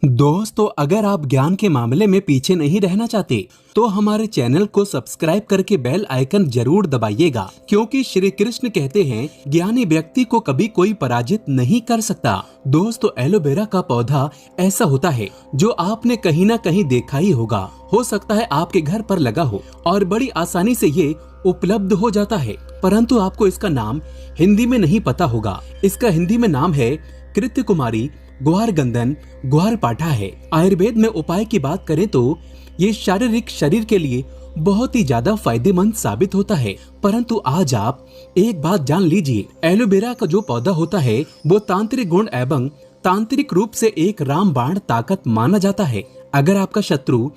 दोस्तों, अगर आप ज्ञान के मामले में पीछे नहीं रहना चाहते तो हमारे चैनल को सब्सक्राइब करके बेल आइकन जरूर दबाइएगा, क्योंकि श्री कृष्ण कहते हैं ज्ञानी व्यक्ति को कभी कोई पराजित नहीं कर सकता। दोस्तों, एलोवेरा का पौधा ऐसा होता है जो आपने कहीं ना कहीं देखा ही होगा। हो सकता है आपके घर पर लगा हो और बड़ी आसानी से ये उपलब्ध हो जाता है, परंतु आपको इसका नाम हिंदी में नहीं पता होगा। इसका हिंदी में नाम है कृत्य कुमारी, ग्वार गंधन, ग्वार पाठा है। आयुर्वेद में उपाय की बात करें तो ये शारीरिक शरीर के लिए बहुत ही ज्यादा फायदेमंद साबित होता है। परंतु आज आप एक बात जान लीजिए, एलोवेरा का जो पौधा होता है वो तांत्रिक गुण एवं तांत्रिक रूप से एक रामबाण ताकत माना जाता है। अगर आपका शत्रु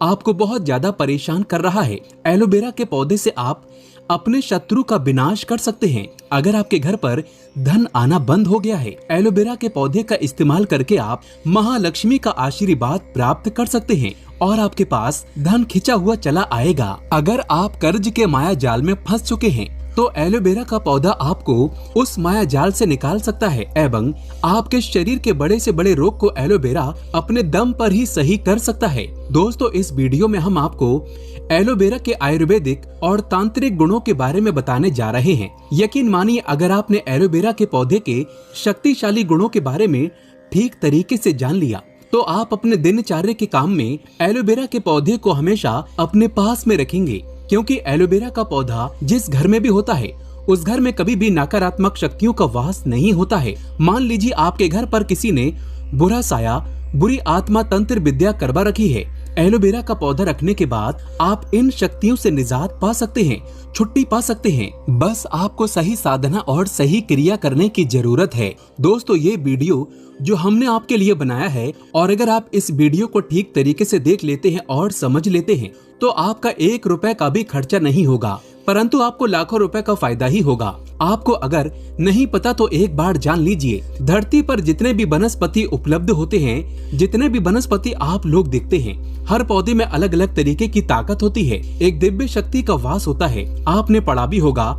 आपको बहुत ज्यादा परेशान कर रहा है, एलोवेरा के पौधे से आप अपने शत्रु का विनाश कर सकते हैं। अगर आपके घर पर धन आना बंद हो गया है, एलोवेरा के पौधे का इस्तेमाल करके आप महालक्ष्मी का आशीर्वाद प्राप्त कर सकते हैं और आपके पास धन खिंचा हुआ चला आएगा। अगर आप कर्ज के माया जाल में फंस चुके हैं तो एलोवेरा का पौधा आपको उस माया जाल से निकाल सकता है एवं आपके शरीर के बड़े से बड़े रोग को एलोवेरा अपने दम पर ही सही कर सकता है। दोस्तों, इस वीडियो में हम आपको एलोवेरा के आयुर्वेदिक और तांत्रिक गुणों के बारे में बताने जा रहे हैं। यकीन मानिए, अगर आपने एलोवेरा के पौधे के शक्तिशाली गुणों के बारे में ठीक तरीके से जान लिया तो आप अपने दिनचर्या के काम में एलोवेरा के पौधे को हमेशा अपने पास में रखेंगे, क्योंकि एलोवेरा का पौधा जिस घर में भी होता है उस घर में कभी भी नकारात्मक शक्तियों का वास नहीं होता है। मान लीजिए आपके घर पर किसी ने बुरा साया, बुरी आत्मा तंत्र विद्या करवा रखी है, एलोवेरा का पौधा रखने के बाद आप इन शक्तियों से निजात पा सकते हैं, छुट्टी पा सकते हैं। बस आपको सही साधना और सही क्रिया करने की जरूरत है। दोस्तों, ये वीडियो जो हमने आपके लिए बनाया है, और अगर आप इस वीडियो को ठीक तरीके से देख लेते हैं और समझ लेते हैं तो आपका 1 रुपए का भी खर्चा नहीं होगा, परंतु आपको लाखों रुपए का फायदा ही होगा। आपको अगर नहीं पता तो एक बार जान लीजिए, धरती पर जितने भी वनस्पति उपलब्ध होते हैं, जितने भी वनस्पति आप लोग देखते हैं, हर पौधे में अलग अलग तरीके की ताकत होती है, एक दिव्य शक्ति का वास होता है। आपने पढ़ा भी होगा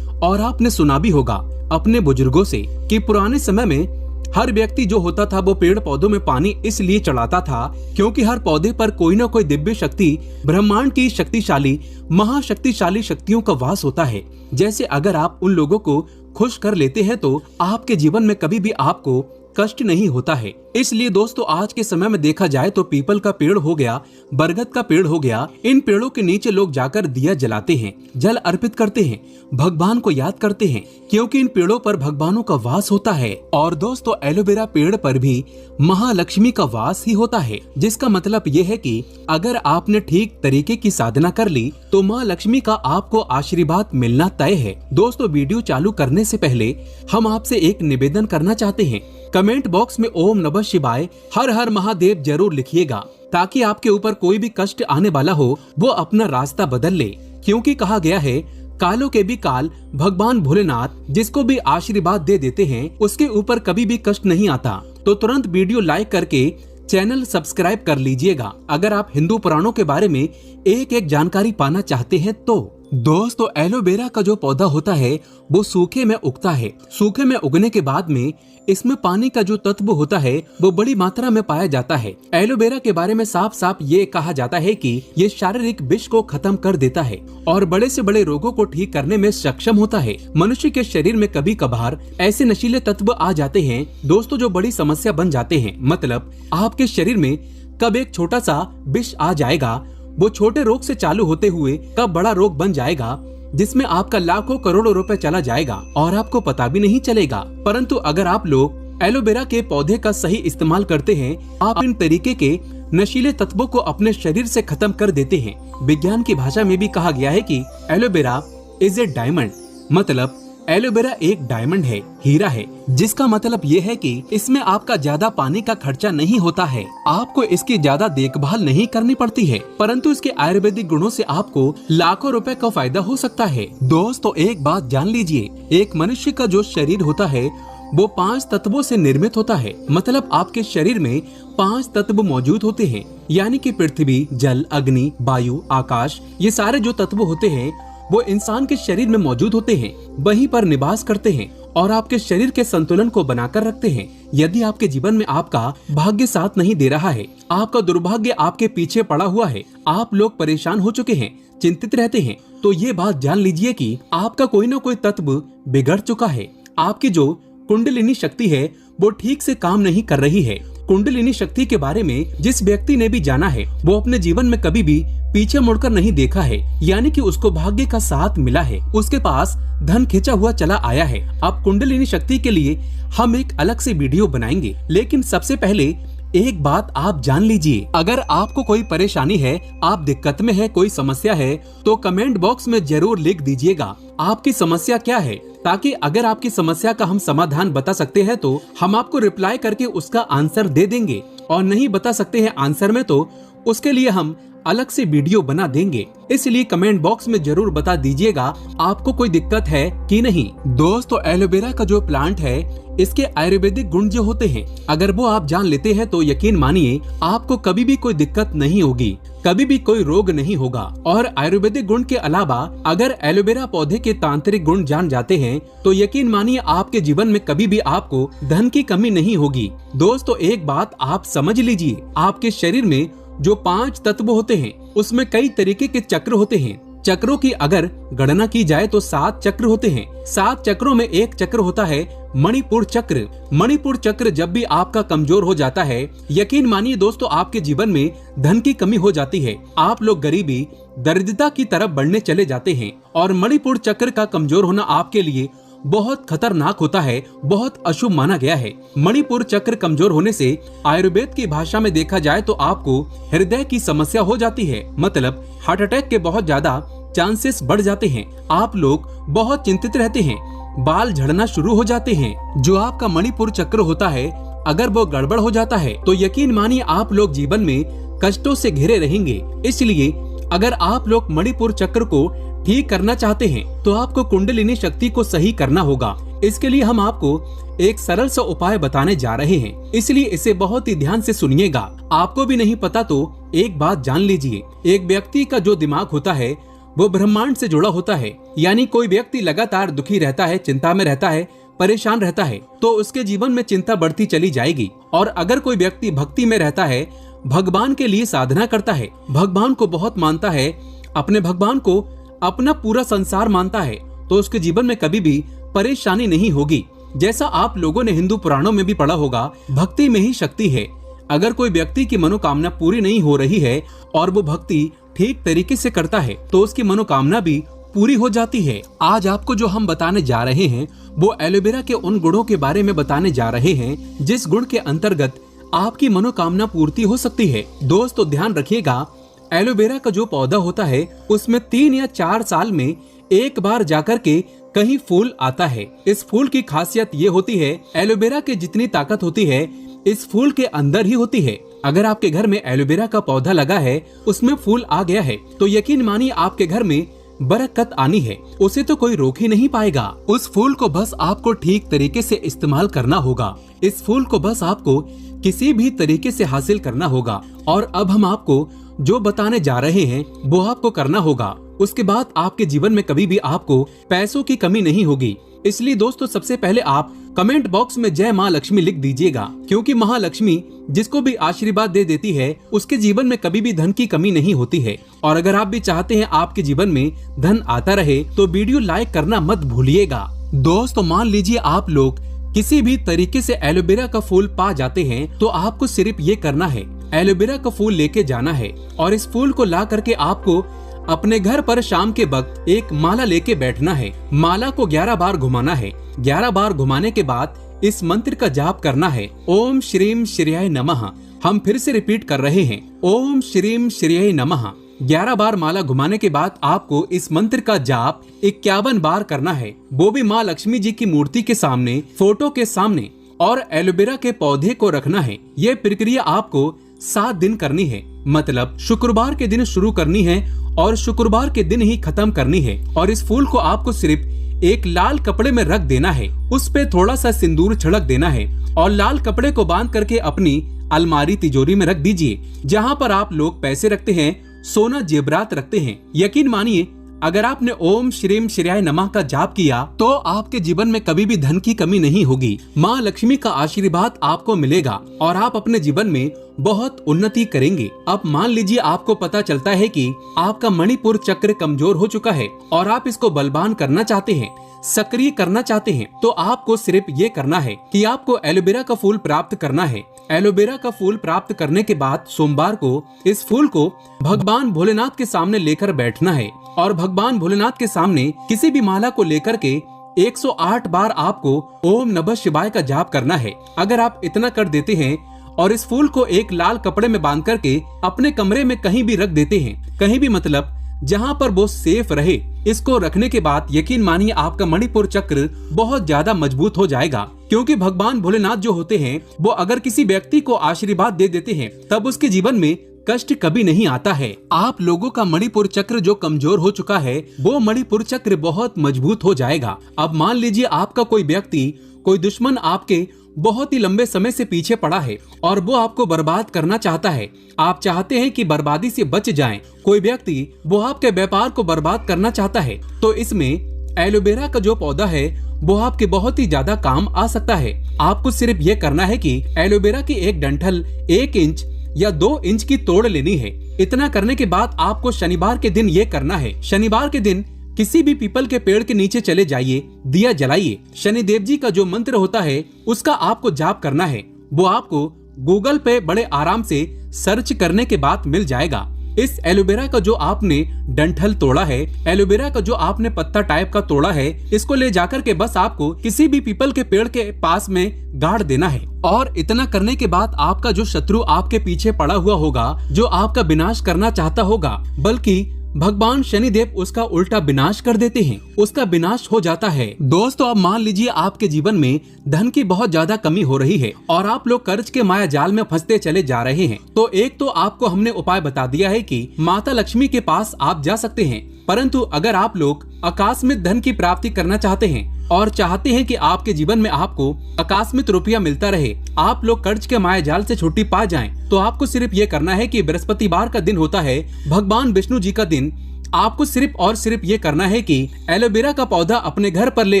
और आपने सुना भी होगा अपने बुजुर्गों से कि पुराने समय में हर व्यक्ति जो होता था वो पेड़ पौधों में पानी इसलिए चढ़ाता था क्योंकि हर पौधे पर कोई न कोई दिव्य शक्ति, ब्रह्मांड की शक्तिशाली, महाशक्तिशाली शक्तियों का वास होता है। जैसे अगर आप उन लोगों को खुश कर लेते हैं तो आपके जीवन में कभी भी आपको कष्ट नहीं होता है। इसलिए दोस्तों, आज के समय में देखा जाए तो पीपल का पेड़ हो गया, बरगद का पेड़ हो गया, इन पेड़ों के नीचे लोग जाकर दिया जलाते हैं, जल अर्पित करते हैं, भगवान को याद करते हैं, क्योंकि इन पेड़ों पर भगवानों का वास होता है। और दोस्तों, एलोवेरा पेड़ पर भी महालक्ष्मी का वास ही होता है, जिसका मतलब ये है कि अगर आपने ठीक तरीके की साधना कर ली तो माँ लक्ष्मी का आपको आशीर्वाद मिलना तय है। दोस्तों, वीडियो चालू करने से पहले हम आपसे एक निवेदन करना चाहते हैं। कमेंट बॉक्स में ओम नमः शिवाय, हर हर महादेव जरूर लिखिएगा, ताकि आपके ऊपर कोई भी कष्ट आने वाला हो वो अपना रास्ता बदल ले, क्योंकि कहा गया है कालों के भी काल भगवान भोलेनाथ जिसको भी आशीर्वाद दे देते हैं उसके ऊपर कभी भी कष्ट नहीं आता। तो तुरंत वीडियो लाइक करके चैनल सब्सक्राइब कर लीजिएगा अगर आप हिंदू पुराणों के बारे में एक एक जानकारी पाना चाहते हैं तो। दोस्तों, एलोवेरा का जो पौधा होता है वो सूखे में उगता है। सूखे में उगने के बाद में इसमें पानी का जो तत्व होता है वो बड़ी मात्रा में पाया जाता है। एलोवेरा के बारे में साफ साफ ये कहा जाता है कि ये शारीरिक विष को खत्म कर देता है और बड़े से बड़े रोगों को ठीक करने में सक्षम होता है। मनुष्य के शरीर में कभी कभार ऐसे नशीले तत्व आ जाते हैं दोस्तों जो बड़ी समस्या बन जाते हैं। मतलब आपके शरीर में कब एक छोटा सा विष आ जाएगा, वो छोटे रोग से चालू होते हुए कब बड़ा रोग बन जाएगा जिसमें आपका लाखों करोड़ों रुपए चला जाएगा और आपको पता भी नहीं चलेगा। परंतु अगर आप लोग एलोवेरा के पौधे का सही इस्तेमाल करते हैं, आप इन तरीके के नशीले तत्वों को अपने शरीर से खत्म कर देते हैं। विज्ञान की भाषा में भी कहा गया है कि एलोवेरा इज ए डायमंड, मतलब एलोवेरा एक डायमंड है, हीरा है, जिसका मतलब ये है कि इसमें आपका ज्यादा पानी का खर्चा नहीं होता है, आपको इसकी ज्यादा देखभाल नहीं करनी पड़ती है, परंतु इसके आयुर्वेदिक गुणों से आपको लाखों रुपए का फायदा हो सकता है। दोस्तों, एक बात जान लीजिए, एक मनुष्य का जो शरीर होता है वो 5 तत्वों से निर्मित होता है। मतलब आपके शरीर में 5 तत्व मौजूद होते हैं, यानी कि पृथ्वी, जल, अग्नि, वायु, आकाश, ये सारे जो तत्व होते हैं वो इंसान के शरीर में मौजूद होते हैं, वहीं पर निवास करते हैं और आपके शरीर के संतुलन को बनाकर रखते हैं। यदि आपके जीवन में आपका भाग्य साथ नहीं दे रहा है, आपका दुर्भाग्य आपके पीछे पड़ा हुआ है, आप लोग परेशान हो चुके हैं, चिंतित रहते हैं, तो ये बात जान लीजिए कि आपका कोई न कोई तत्व बिगड़ चुका है। आपकी जो कुंडलिनी शक्ति है वो ठीक से काम नहीं कर रही है। कुंडलिनी शक्ति के बारे में जिस व्यक्ति ने भी जाना है वो अपने जीवन में कभी भी पीछे मुड़कर नहीं देखा है, यानी कि उसको भाग्य का साथ मिला है, उसके पास धन खिंचा हुआ चला आया है। अब कुंडलिनी शक्ति के लिए हम एक अलग से वीडियो बनाएंगे, लेकिन सबसे पहले एक बात आप जान लीजिए। अगर आपको कोई परेशानी है, आप दिक्कत में है, कोई समस्या है, तो कमेंट बॉक्स में जरूर लिख दीजिएगा आपकी समस्या क्या है, ताकि अगर आपकी समस्या का हम समाधान बता सकते हैं तो हम आपको रिप्लाई करके उसका आंसर दे देंगे, और नहीं बता सकते हैं आंसर में तो उसके लिए हम अलग से वीडियो बना देंगे। इसलिए कमेंट बॉक्स में जरूर बता दीजिएगा आपको कोई दिक्कत है कि नहीं। दोस्तों, एलोवेरा का जो प्लांट है इसके आयुर्वेदिक गुण जो होते हैं, अगर वो आप जान लेते हैं तो यकीन मानिए आपको कभी भी कोई दिक्कत नहीं होगी, कभी भी कोई रोग नहीं होगा। और आयुर्वेदिक गुण के अलावा अगर एलोवेरा पौधे के तांत्रिक गुण जान जाते हैं तो यकीन मानिए आपके जीवन में कभी भी आपको धन की कमी नहीं होगी। दोस्तों, एक बात आप समझ लीजिए, आपके शरीर में जो 5 तत्व होते हैं उसमें कई तरीके के चक्र होते हैं। चक्रों की अगर गणना की जाए तो 7 चक्र होते हैं। 7 चक्रों में एक चक्र होता है मणिपुर चक्र। मणिपुर चक्र जब भी आपका कमजोर हो जाता है, यकीन मानिए दोस्तों आपके जीवन में धन की कमी हो जाती है, आप लोग गरीबी दरिद्रता की तरफ बढ़ने चले जाते हैं। और मणिपुर चक्र का कमजोर होना आपके लिए बहुत खतरनाक होता है, बहुत अशुभ माना गया है। मणिपुर चक्र कमजोर होने से आयुर्वेद की भाषा में देखा जाए तो आपको हृदय की समस्या हो जाती है, मतलब हार्ट अटैक के बहुत ज्यादा चांसेस बढ़ जाते हैं। आप लोग बहुत चिंतित रहते हैं, बाल झड़ना शुरू हो जाते हैं। जो आपका मणिपुर चक्र होता है अगर वो गड़बड़ हो जाता है तो यकीन मानिए आप लोग जीवन में कष्टों से घिरे रहेंगे। इसलिए अगर आप लोग मणिपुर चक्र को ठीक करना चाहते हैं तो आपको कुंडलिनी शक्ति को सही करना होगा। इसके लिए हम आपको एक सरल सा उपाय बताने जा रहे हैं, इसलिए इसे बहुत ही ध्यान से सुनिएगा। आपको भी नहीं पता तो एक बात जान लीजिए, एक व्यक्ति का जो दिमाग होता है वो ब्रह्मांड से जुड़ा होता है। यानी कोई व्यक्ति लगातार दुखी रहता है, चिंता में रहता है, परेशान रहता है, तो उसके जीवन में चिंता बढ़ती चली जाएगी। और अगर कोई व्यक्ति भक्ति में रहता है, भगवान के लिए साधना करता है, भगवान को बहुत मानता है, अपने भगवान को अपना पूरा संसार मानता है, तो उसके जीवन में कभी भी परेशानी नहीं होगी। जैसा आप लोगों ने हिंदू पुराणों में भी पढ़ा होगा, भक्ति में ही शक्ति है। अगर कोई व्यक्ति की मनोकामना पूरी नहीं हो रही है और वो भक्ति ठीक तरीके से करता है तो उसकी मनोकामना भी पूरी हो जाती है। आज आपको जो हम बताने जा रहे हैं वो एलोवेरा के उन गुणों के बारे में बताने जा रहे हैं जिस गुण के अंतर्गत आपकी मनोकामना पूर्ति हो सकती है। दोस्तों, ध्यान रखिएगा, एलोवेरा का जो पौधा होता है उसमें 3 या 4 साल में एक बार जाकर के कहीं फूल आता है। इस फूल की खासियत ये होती है, एलोवेरा की जितनी ताकत होती है इस फूल के अंदर ही होती है। अगर आपके घर में एलोवेरा का पौधा लगा है, उसमें फूल आ गया है, तो यकीन मानिए आपके घर में बरकत आनी है, उसे तो कोई रोक ही नहीं पाएगा। उस फूल को बस आपको ठीक तरीके से इस्तेमाल करना होगा। इस फूल को बस आपको किसी भी तरीके से हासिल करना होगा। और अब हम आपको जो बताने जा रहे हैं वो आपको करना होगा। उसके बाद आपके जीवन में कभी भी आपको पैसों की कमी नहीं होगी। इसलिए दोस्तों, सबसे पहले आप कमेंट बॉक्स में जय माँ लक्ष्मी लिख दीजिएगा, क्योंकि महालक्ष्मी जिसको भी आशीर्वाद दे देती है उसके जीवन में कभी भी धन की कमी नहीं होती है। और अगर आप भी चाहते हैं आपके जीवन में धन आता रहे तो वीडियो लाइक करना मत भूलिएगा। दोस्तों, मान लीजिए आप लोग किसी भी तरीके से एलोवेरा का फूल पा जाते हैं तो आपको सिर्फ ये करना है, एलोवेरा का फूल लेके जाना है और इस फूल को ला करके आपको अपने घर पर शाम के वक्त एक माला लेके बैठना है। माला को 11 बार घुमाना है। 11 बार घुमाने के बाद इस मंत्र का जाप करना है, ओम श्रीम श्रीयाय नमः। हम फिर से रिपीट कर रहे हैं, ओम श्रीम श्रीयाय नमः। 11 बार माला घुमाने के बाद आपको इस मंत्र का जाप 51 बार करना है, वो भी माँ लक्ष्मी जी की मूर्ति के सामने, फोटो के सामने, और एलोवेरा के पौधे को रखना है। ये प्रक्रिया आपको 7 दिन करनी है, मतलब शुक्रवार के दिन शुरू करनी है और शुक्रवार के दिन ही खत्म करनी है। और इस फूल को आपको सिर्फ एक लाल कपड़े में रख देना है, उस पे थोड़ा सा सिंदूर छिड़क देना है और लाल कपड़े को बांध करके अपनी अलमारी तिजोरी में रख दीजिए, जहाँ पर आप लोग पैसे रखते हैं, सोना जेवरात रखते हैं। यकीन मानिए अगर आपने ओम श्रीम श्रेयाय नमः का जाप किया तो आपके जीवन में कभी भी धन की कमी नहीं होगी। माँ लक्ष्मी का आशीर्वाद आपको मिलेगा और आप अपने जीवन में बहुत उन्नति करेंगे। अब मान लीजिए आपको पता चलता है कि आपका मणिपुर चक्र कमजोर हो चुका है और आप इसको बलवान करना चाहते हैं, सक्रिय करना चाहते हैं, तो आपको सिर्फ ये करना है कि आपको एलोवेरा का फूल प्राप्त करना है। एलोवेरा का फूल प्राप्त करने के बाद सोमवार को इस फूल को भगवान भोलेनाथ के सामने लेकर बैठना है और भगवान भोलेनाथ के सामने किसी भी माला को लेकर के 108 बार आपको ओम नमः शिवाय का जाप करना है। अगर आप इतना कर देते हैं और इस फूल को एक लाल कपड़े में बांध करके अपने कमरे में कहीं भी रख देते हैं, कहीं भी मतलब जहाँ पर वो सेफ रहे, इसको रखने के बाद यकीन मानिए आपका मणिपुर चक्र बहुत ज्यादा मजबूत हो जाएगा। क्योंकि भगवान भोलेनाथ जो होते हैं वो अगर किसी व्यक्ति को आशीर्वाद दे देते हैं तब उसके जीवन में कष्ट कभी नहीं आता है। आप लोगों का मणिपुर चक्र जो कमजोर हो चुका है वो मणिपुर चक्र बहुत मजबूत हो जाएगा। अब मान लीजिए आपका कोई व्यक्ति, कोई दुश्मन आपके बहुत ही लंबे समय से पीछे पड़ा है और वो आपको बर्बाद करना चाहता है। आप चाहते हैं कि बर्बादी से बच जाएं। कोई व्यक्ति वो आपके व्यापार को बर्बाद करना चाहता है, तो इसमें एलोवेरा का जो पौधा है वो आपके बहुत ही ज्यादा काम आ सकता है। आपको सिर्फ ये करना है कि एलोवेरा की एक डंठल 1 इंच या 2 इंच की तोड़ लेनी है। इतना करने के बाद आपको शनिवार के दिन ये करना है। शनिवार के दिन किसी भी पीपल के पेड़ के नीचे चले जाइए, दिया जलाइए। शनिदेव जी का जो मंत्र होता है उसका आपको जाप करना है। वो आपको गूगल पे बड़े आराम से सर्च करने के बाद मिल जाएगा। इस एलोवेरा का जो आपने डंठल तोड़ा है, एलोवेरा का जो आपने पत्ता टाइप का तोड़ा है, इसको ले जाकर के बस आपको किसी भी पीपल के पेड़ के पास में गाड़ देना है। और इतना करने के बाद आपका जो शत्रु आपके पीछे पड़ा हुआ होगा, जो आपका विनाश करना चाहता होगा, बल्कि भगवान शनिदेव उसका उल्टा विनाश कर देते हैं, उसका विनाश हो जाता है। दोस्तों अब मान लीजिए आपके जीवन में धन की बहुत ज्यादा कमी हो रही है और आप लोग कर्ज के माया जाल में फंसते चले जा रहे हैं, तो एक तो आपको हमने उपाय बता दिया है कि माता लक्ष्मी के पास आप जा सकते हैं। परंतु अगर आप लोग आकस्मिक धन की प्राप्ति करना चाहते हैं और चाहते हैं कि आपके जीवन में आपको आकस्मिक रुपया मिलता रहे, आप लोग कर्ज के माया जाल से छुट्टी पा जाएं, तो आपको सिर्फ ये करना है कि बृहस्पतिवार का दिन होता है, भगवान विष्णु जी का दिन। आपको सिर्फ और सिर्फ ये करना है कि एलोवेरा का पौधा अपने घर पर ले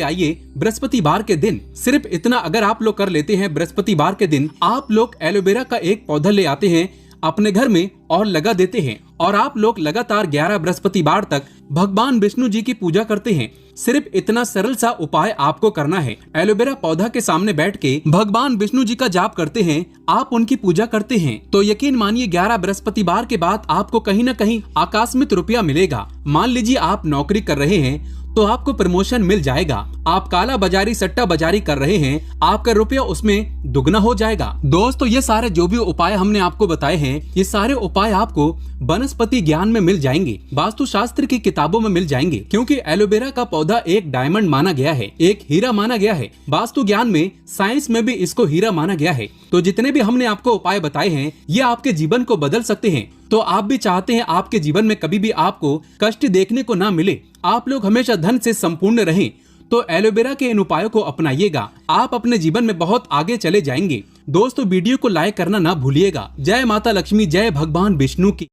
आइए बृहस्पतिवार के दिन। सिर्फ इतना अगर आप लोग कर लेते हैं, बृहस्पतिवार के दिन आप लोग एलोवेरा का एक पौधा ले आते हैं अपने घर में और लगा देते हैं और आप लोग लगातार 11 बृहस्पतिवार तक भगवान विष्णु जी की पूजा करते हैं। सिर्फ इतना सरल सा उपाय आपको करना है। एलोवेरा पौधा के सामने बैठ के भगवान विष्णु जी का जाप करते हैं, आप उनकी पूजा करते हैं, तो यकीन मानिए 11 बृहस्पतिवार के बाद आपको कहीं न कहीं आकस्मिक रुपया मिलेगा। मान लीजिए आप नौकरी कर रहे हैं तो आपको प्रमोशन मिल जाएगा। आप काला बाजारी सट्टा बाजारी कर रहे हैं, आपका रुपया उसमें दुगना हो जाएगा। दोस्तों ये सारे जो भी उपाय हमने आपको बताए हैं, ये सारे उपाय आपको वनस्पति ज्ञान में मिल जाएंगे, वास्तु शास्त्र की किताबों में मिल जाएंगे। क्योंकि एलोवेरा का पौधा एक डायमंड माना गया है, एक हीरा माना गया है। वास्तु ज्ञान में, साइंस में भी इसको हीरा माना गया है। तो जितने भी हमने आपको उपाय बताए हैं ये आपके जीवन को बदल सकते हैं। तो आप भी चाहते हैं आपके जीवन में कभी भी आपको कष्ट देखने को ना मिले, आप लोग हमेशा धन से संपूर्ण रहें, तो एलोवेरा के इन उपायों को अपनाइएगा। आप अपने जीवन में बहुत आगे चले जाएंगे। दोस्तों वीडियो को लाइक करना ना भूलिएगा। जय माता लक्ष्मी, जय भगवान विष्णु की।